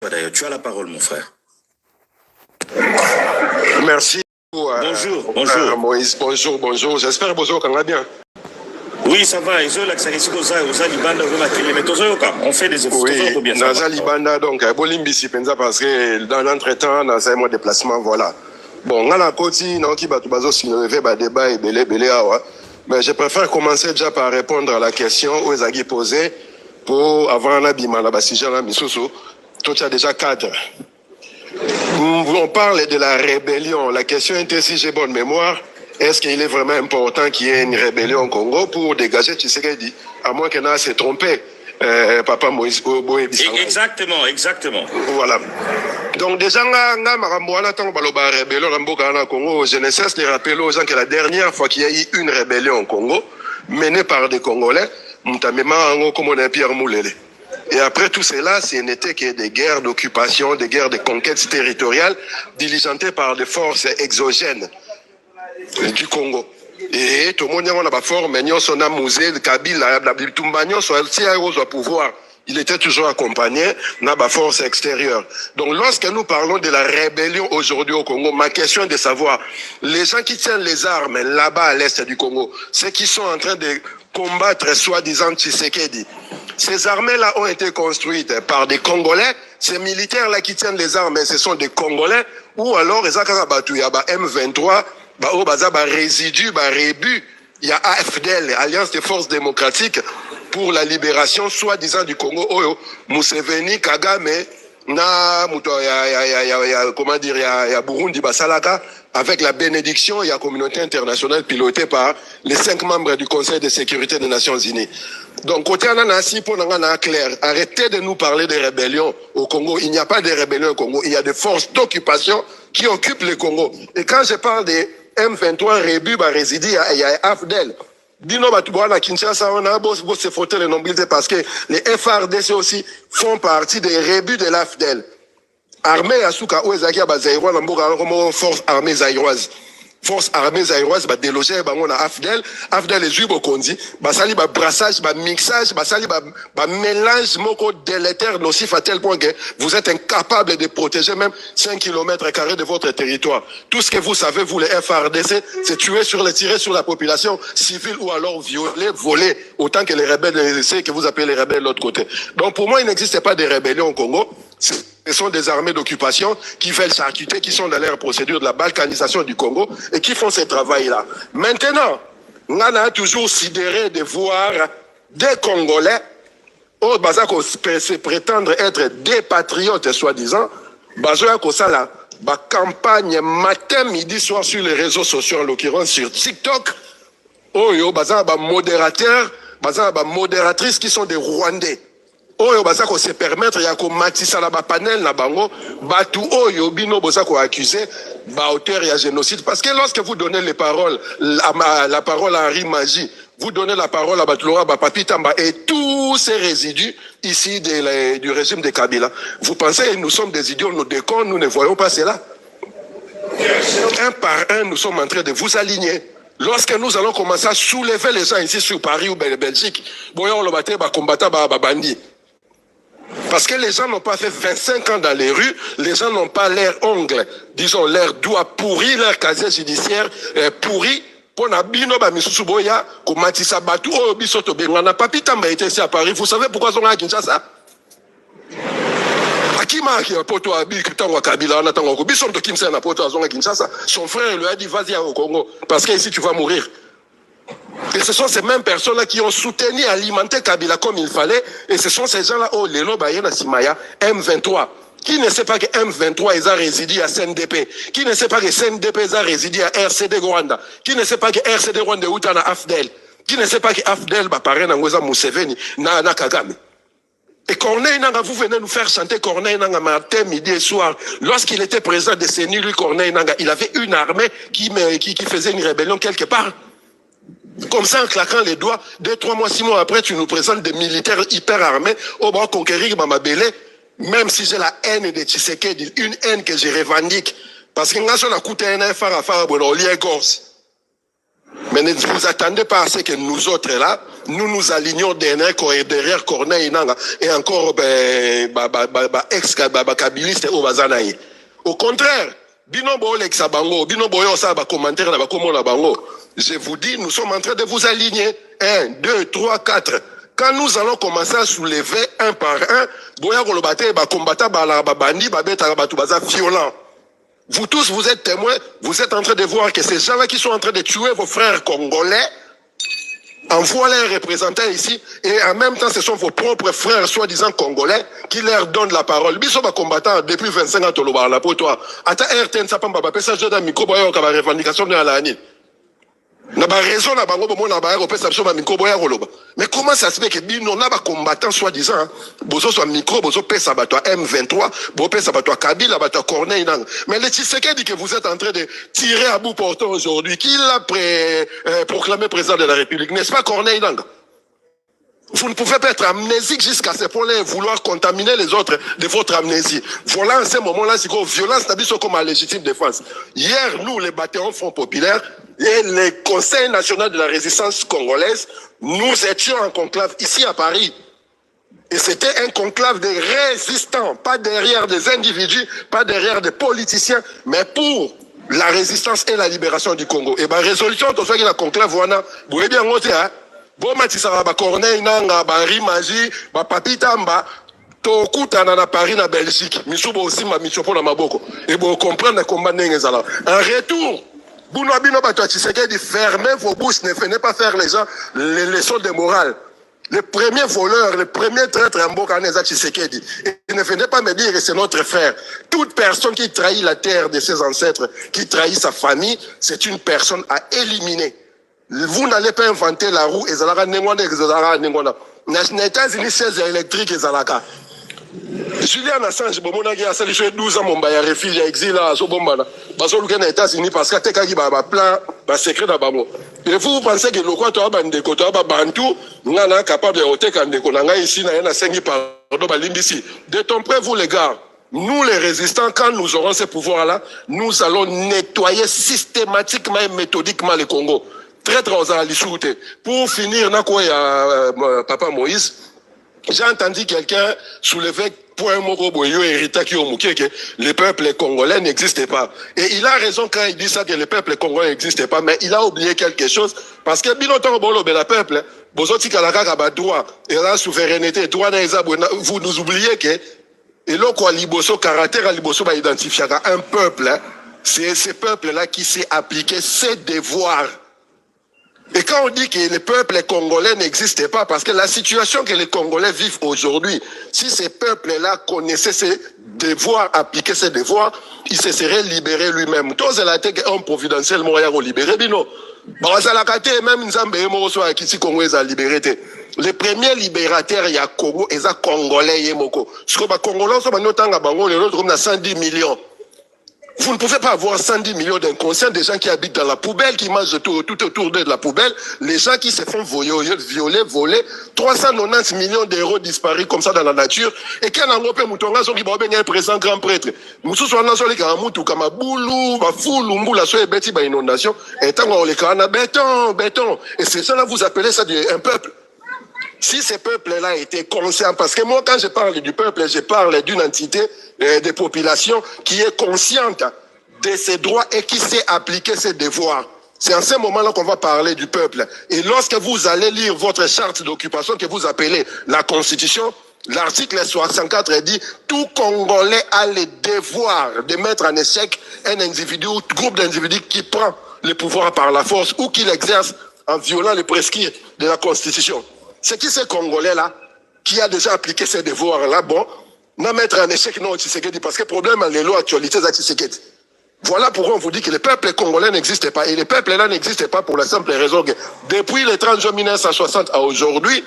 D'ailleurs, tu as la parole, mon frère. Merci. Bonjour. Moïse, bonjour. J'espère que bonjour, quand va bien. Oui, ça va. On fait des efforts. Oui, Naza Libanda, donc, Bolimbisi Penza, parce que dans l'entretemps, dans un mois de déplacement, voilà. Bon, on a la côte, non, qui va tout baser sur le débat et belé, mais je préfère commencer déjà par répondre à la question où Ezagi posée pour avant la bima, la basija, la misusu. Toi, tu as déjà 4. On parle de la rébellion. La question était, si j'ai bonne mémoire, est-ce qu'il est vraiment important qu'il y ait une rébellion au Congo pour dégager Tshisekedi, à moins qu'elle s'est trompé, Papa Moïse Obo et Bissanga. Exactement. Voilà. Donc déjà, je ne cesse de rappeler aux gens que la dernière fois qu'il y a eu une rébellion au Congo, menée par des Congolais, Pierre Moulele. Et après tout cela, ce n'était que des guerres d'occupation, des guerres de conquêtes territoriales diligentées par des forces exogènes du Congo. Et tout le monde a la forme, on a Mouzé, Kabila, au pouvoir. Il était toujours accompagné de la force extérieure. Donc lorsque nous parlons de la rébellion aujourd'hui au Congo, ma question est de savoir, les gens qui tiennent les armes là-bas à l'est du Congo, ceux qui sont en train de combattre soi-disant Tshisekedi, ces armées-là ont été construites par des Congolais. Ces militaires-là qui tiennent les armes, ce sont des Congolais. Ou alors, ils ont M23, résidu, rébut. Il y a AFDL, Alliance des Forces Démocratiques pour la libération, soi-disant du Congo. Museveni, Kagame, comment dire, il y a Burundi, Basalaka, avec la bénédiction, il y a la communauté internationale pilotée par les 5 membres du Conseil de sécurité des Nations Unies. Donc, côté Ananasi, pour Nangana clair, arrêtez de nous parler de rébellion au Congo. Il n'y a pas de rébellion au Congo. Il y a des forces d'occupation qui occupent le Congo. Et quand je parle de M23, Rébu, résidé, il y a AFDEL. Dino Batouboana, Kinshasa, on a beau se frotter les nombrilités parce que les FRDC aussi font partie des rébus de l'AFDEL. Armée Asuka, Ouezaki, Bazaïrois, Lamboga, comme force armée zaïroise. Force armée zaïroise, déloger, on a AFDEL. AFDEL est juif au Kondi. Basali, brassage, mixage, basali, mélange, moko délétère, nocif à tel point que vous êtes incapable de protéger même 5 km² de votre territoire. Tout ce que vous savez, vous, les FRDC, c'est tuer tirer sur la population civile ou alors violer, voler, autant que les rebelles, c'est que vous appelez les rebelles de l'autre côté. Donc, pour moi, il n'existe pas de rébellion au Congo. Ce sont des armées d'occupation qui veulent charcuter, qui sont dans leur procédure de la balkanisation du Congo et qui font ce travail-là. Maintenant, on a toujours sidéré de voir des Congolais, au Bazako se prétendre être des patriotes, soi-disant, Bazako ça là, campagne matin, midi, soir sur les réseaux sociaux, en l'occurrence sur TikTok, Oyo, Bazako modérateurs, Bazako modératrices qui sont des Rwandais. Oyo bazako se permettre ya ko matisa la ba panel na bango batu oyo bino bozako accuser ba auteur ya génocide parce que lorsque vous donnez les paroles la parole à Henri Magie, vous donnez la parole à Batloura Papi Tamba et tous ces résidus ici du régime de Kabila, vous pensez que nous sommes des idiots, nous déconnons, nous ne voyons pas cela. Un par un, nous sommes en train de vous aligner. Lorsque nous allons commencer à soulever les gens ici sur Paris ou Belgique, on le battait combattant bandi. Parce que les gens n'ont pas fait 25 ans dans les rues, les gens n'ont pas l'air ongles, disons l'air doigt pourri, leur casier judiciaire pourri. Pour Nabino, Misusuboya, Komatisa Batu, Bisoto Bengana, Papi Tamba était ici à Paris. Vous savez pourquoi ils sont à Kinshasa? Akima qui a poto à Bikitango Kabila, Natango, Bisoto Kimsen a poto à Kinshasa. Son frère lui a dit vas-y au Congo, parce qu'ici tu vas mourir. Et ce sont ces mêmes personnes-là qui ont soutenu, alimenté Kabila comme il fallait. Et ce sont ces gens-là, oh, Lelo Bayena Simaya, M23. Qui ne sait pas que M23 ils ont résidé à CNDP? Qui ne sait pas que CNDP ils ont résidé à RCD Rwanda? Qui ne sait pas que RCD Rwanda est à AFDEL? Qui ne sait pas que AFDEL paraît dans Museveni, na Kagame? Et Corneille Nanga, vous venez nous faire chanter Corneille Nanga matin, midi et soir. Lorsqu'il était président de CENI, lui, Corneille Nanga, il avait une armée qui faisait une rébellion quelque part. Comme ça, en claquant les doigts, 2, 3 mois, 6 mois après, tu nous présentes des militaires hyper armés au bras conquérir Mamabélé, même si j'ai la haine de Tshisekedi, une haine que je revendique. Parce que nous avons coûté un effort à faire pour l'olier gorge. Mais ne vous attendez pas à ce que nous autres là, nous nous alignons derrière Corneille Nanga et encore ex-kabiliste au Bazanaï. Au contraire, Binombo Lexabango, Binombo Yosa, commentaire, je vous dis, nous sommes en train de vous aligner. 1, 2, 3, 4. Quand nous allons commencer à soulever un par un, violent. Vous tous, vous êtes témoins, vous êtes en train de voir que ces gens-là qui sont en train de tuer vos frères congolais, envoient leurs représentants ici, et en même temps, ce sont vos propres frères, soi-disant congolais, qui leur donnent la parole. Biso ba combattant depuis 25 ans, tolo la pour toi. Ata RTN, ça pas m'a ça, j'ai dans micro, boyo, kaba revendication de la année. Na ba raison na bango bomo na ba européen ça ma micro boya roloba. Mais comment ça se fait que bino na ba combattant soi-disant bozo soit micro bozo pesa ba toi M23 bozo pesa ba toi Kabila ba toi Corneille nang. Mais le Tshisekedi que vous êtes en train de tirer à bout portant aujourd'hui, qui l'a proclamé président de la République, n'est-ce pas Corneille nang? Vous ne pouvez pas être amnésique jusqu'à ce point-là et vouloir contaminer les autres de votre amnésie. Voilà, en ce moment-là, c'est quoi? Violence, n'habite comme à légitime défense. Hier, nous, les bataillons Front Populaire et le Conseil national de la résistance congolaise, nous étions en conclave ici à Paris. Et c'était un conclave de résistants, pas derrière des individus, pas derrière des politiciens, mais pour la résistance et la libération du Congo. Et bien, résolution, tout ça qui est la conclave, voilà, vous voyez bien, hein? Bon, Matisara, Corneille, Nanga, Rimaji, Papitamba, Tokutana na Paris, na Belgique, Misubo aussi, ma Michopo na Maboko. Et vous comprenez le combat n'engezala. En retour, Bouno Abino Bato Tshisekedi, fermez vos bouches, ne venez pas faire les gens les leçons de morale. Le premier voleur, le premier traître en Bokaneza Tshisekedi. Et ne venez pas me dire que c'est notre frère. Toute personne qui trahit la terre de ses ancêtres, qui trahit sa famille, c'est une personne à éliminer. Vous n'allez pas inventer la roue et Zalaka Nengwana et Zalaka Nengwana. Les États-Unis, 16 électriques et Zalaka. Julian Assange, Bomonagi a sali 12 ans, mon bail réfugié, exil à Sobombana. Baso Luka les États-Unis parce qu'à Tekagi ba plan, ba secret d'abamo. Et vous pensez que le quoi toi bandeko toi ba bantu, n'ana capable de ôter kandeko nanga ici na yana sengi par ba limbisi. De ton près vous les gars. Nous les résistants, quand nous aurons ces pouvoirs-là, nous allons nettoyer systématiquement et méthodiquement le Congo. Traître aux Alissoute. Pour finir, Papa Moïse, j'ai entendu quelqu'un soulever point moko boyo hérita qui ont que le peuple congolais n'existait pas. Et il a raison quand il dit ça que le peuple congolais n'existait pas, mais il a oublié quelque chose parce que binoton bolo le peuple, bozoti kalaka ba droit et la souveraineté, droit vous nous oubliez que et là quoi liboso caractère liboso ba identifier un peuple, c'est ce peuple là qui s'est appliqué ses devoirs. Et quand on dit que le peuple congolais n'existait pas, parce que la situation que les Congolais vivent aujourd'hui, si ces peuples-là connaissaient ses devoirs, appliquaient ses devoirs, il se serait libéré lui-même. Tous les latés ont providentiellement libéré, bino. Même Nzambe Moso qui si Congo a libéré. Les premiers libérateurs, il y a Congo, et ça Congolais Yemoko. Ce que les Congolais sont notants à Bango, les autres ont 110 millions. Vous ne pouvez pas avoir 110 millions d'inconscients, des gens qui habitent dans la poubelle, qui mangent tout autour de la poubelle, les gens qui se font violer, voler, 390 millions d'euros disparus comme ça dans la nature, et quand on a moutonga qui va un présent grand prêtre, nous sommes dans les cas moutou comme boulou, foulou, mboula, soit bêti, inondation, et tant on les canne béton, et c'est ça là vous appelez ça un peuple. Si ces peuples-là étaient conscients, parce que moi, quand je parle du peuple, je parle d'une entité de population qui est consciente de ses droits et qui sait appliquer ses devoirs. C'est en ce moment-là qu'on va parler du peuple. Et lorsque vous allez lire votre charte d'occupation que vous appelez la Constitution, l'article 64 dit « Tout Congolais a le devoir de mettre en échec un individu ou groupe d'individus qui prend le pouvoir par la force ou qui l'exerce en violant les prescrits de la Constitution. » C'est qui ces Congolais-là qui a déjà appliqué ces devoirs-là, bon, n'a mettre en échec non Tshisekedi, parce que le problème, les lois actualités de Tshisekedi. Voilà pourquoi on vous dit que le peuple congolais n'existe pas. Et le peuple-là n'existe pas pour la simple raison que depuis le 30 juin 1960 à aujourd'hui,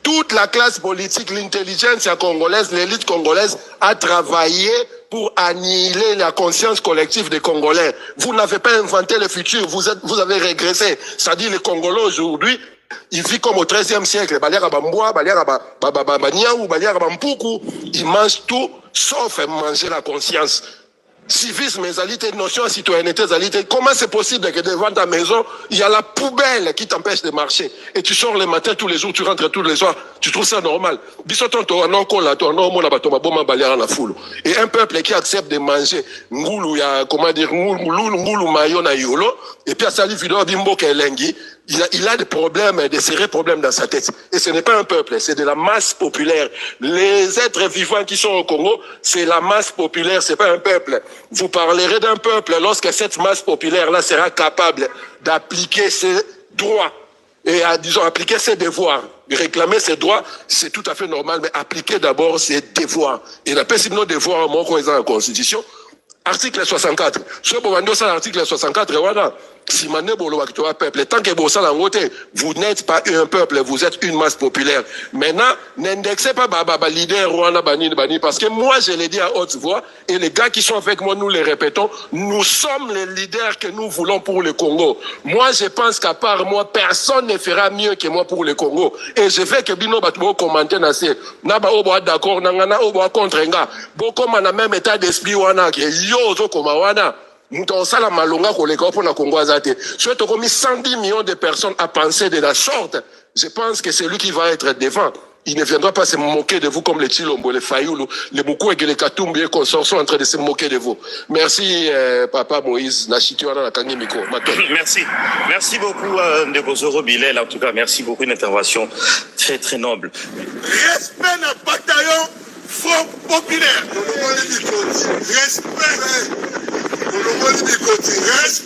toute la classe politique, l'intelligence congolaise, l'élite congolaise a travaillé pour annihiler la conscience collective des Congolais. Vous n'avez pas inventé le futur, vous avez régressé. C'est-à-dire les Congolais aujourd'hui, ils vivent comme au XIIIe siècle. Ils mangent tout sauf manger la conscience. civisme, notion de citoyenneté, comment c'est possible que devant ta maison, il y a la poubelle qui t'empêche de marcher et tu sors le matin tous les jours, tu rentres tous les soirs, tu trouves ça normal? Et un peuple qui accepte de manger ngoulou, comment dire, ngoulou mayo na yolo, et puis à sali vidéo bimbo kelengi, il a des problèmes, des sérieux problèmes dans sa tête. Et ce n'est pas un peuple, c'est de la masse populaire. Les êtres vivants qui sont au Congo, c'est la masse populaire, c'est pas un peuple. Vous parlerez d'un peuple lorsque cette masse populaire-là sera capable d'appliquer ses droits et disons, appliquer ses devoirs. Réclamer ses droits, c'est tout à fait normal, mais appliquer d'abord ses devoirs. Et la personne nos devoirs, moi, quand ils ont la Constitution, article 64. Ce que l'article 64, voilà. Si peuple, tant que vous n'êtes pas un peuple, vous êtes une masse populaire. Maintenant, n'indexez pas Baba leader Rwanda Bani, parce que moi je l'ai dit à haute voix et les gars qui sont avec moi nous les répétons, nous sommes les leaders que nous voulons pour le Congo. Moi je pense qu'à part moi personne ne fera mieux que moi pour le Congo et je veux que bino batubo commenter na se na ba obo d'accord nangana obo contre nga boko na même état d'esprit wana que yo zo koma wana. Nous avons malonga koleka pour la Congo azate. Soit on mis 110 millions de personnes à penser de la sorte. Je pense que c'est lui qui va être devant. Il ne viendra pas se moquer de vous comme les Chilombo, les Fayoulou, les Boukou et les Katumbi et consorts sont en train de se moquer de vous. Merci, Papa Moïse. Merci. Merci beaucoup, Ndebozoro Bilel. En tout cas, merci beaucoup. Une intervention très, très noble. Respect d'un bataillon Front Populaire. Respect. Respect.